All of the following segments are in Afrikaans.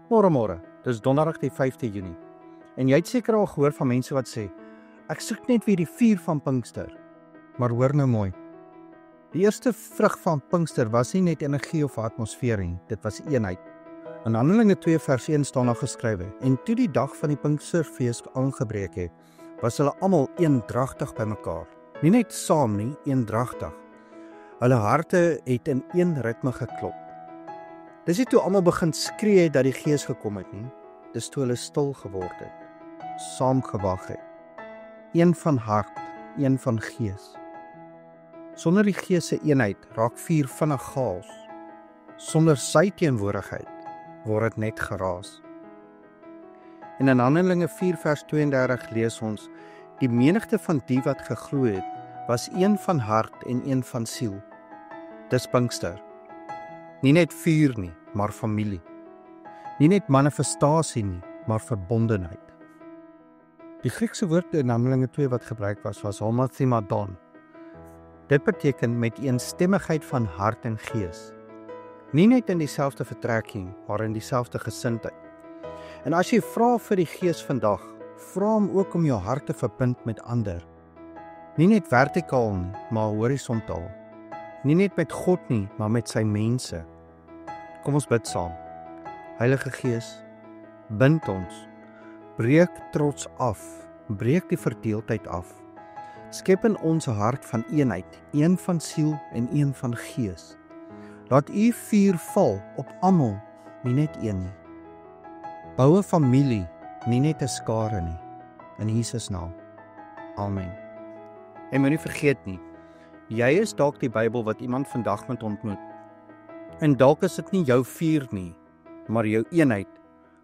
Môre, dis donderdag die 5de Junie. En jy het seker al gehoor van mense wat sê, ek soek net weer die vuur van Pinkster. Maar hoor nou mooi. Die eerste vrug van Pinkster was nie net energie of atmosfeer nie, dit was eenheid. In Handelinge 2 vers 1 staan daar geskrywe, en toe die dag van die Pinksterfees aangebreek het, was hulle almal eendragtig by mekaar. Nie net saam nie, eendragtig. Hulle harte het in een ritme geklop. Dis nie toe almal begin skree dat die Gees gekom het nie, dis toe hulle stil geword het, saam gewag het. Een van hart, een van gees. Sonder die Gees se eenheid raak vuur vinnig chaos. Sonder sy teenwoordigheid word dit net geraas. En in Handelinge 4 vers 32 lees ons, die menigte van die wat geglo het, was een van hart en een van siel. Dis Pinkster. Nie net vuur nie, maar familie. Nie net manifestasie nie, maar verbondenheid. Die Griekse woord in Handelinge 2 wat gebruik was homathimadon. Dit beteken met eensstemmigheid van hart en gees. Nie net in dieselfde vertrekking, maar in dieselfde gesindheid. En as jy vra vir die Gees vandag, vra hom ook om jou hart te verbind met ander. Nie net vertikaal nie, maar horisontaal. Nie net met God nie, maar met sy mense. Kom ons bid saam. Heilige Gees, bind ons. Breek trots af, breek die verdeeldheid af. Skep in ons hart van eenheid, een van siel en een van gees. Laat u vuur val op almal, nie net een nie. Bou 'n familie, nie net 'n skare nie. In Jesus naam. Amen. En moenie vergeet nie, jy is dalk die Bybel wat iemand vandag moet ontmoet. En dalk is dit nie jou vuur nie, maar jou eenheid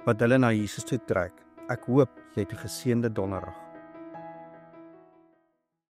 wat hulle na Jesus toe trek. Ek hoop jy het 'n geseënde donderdag.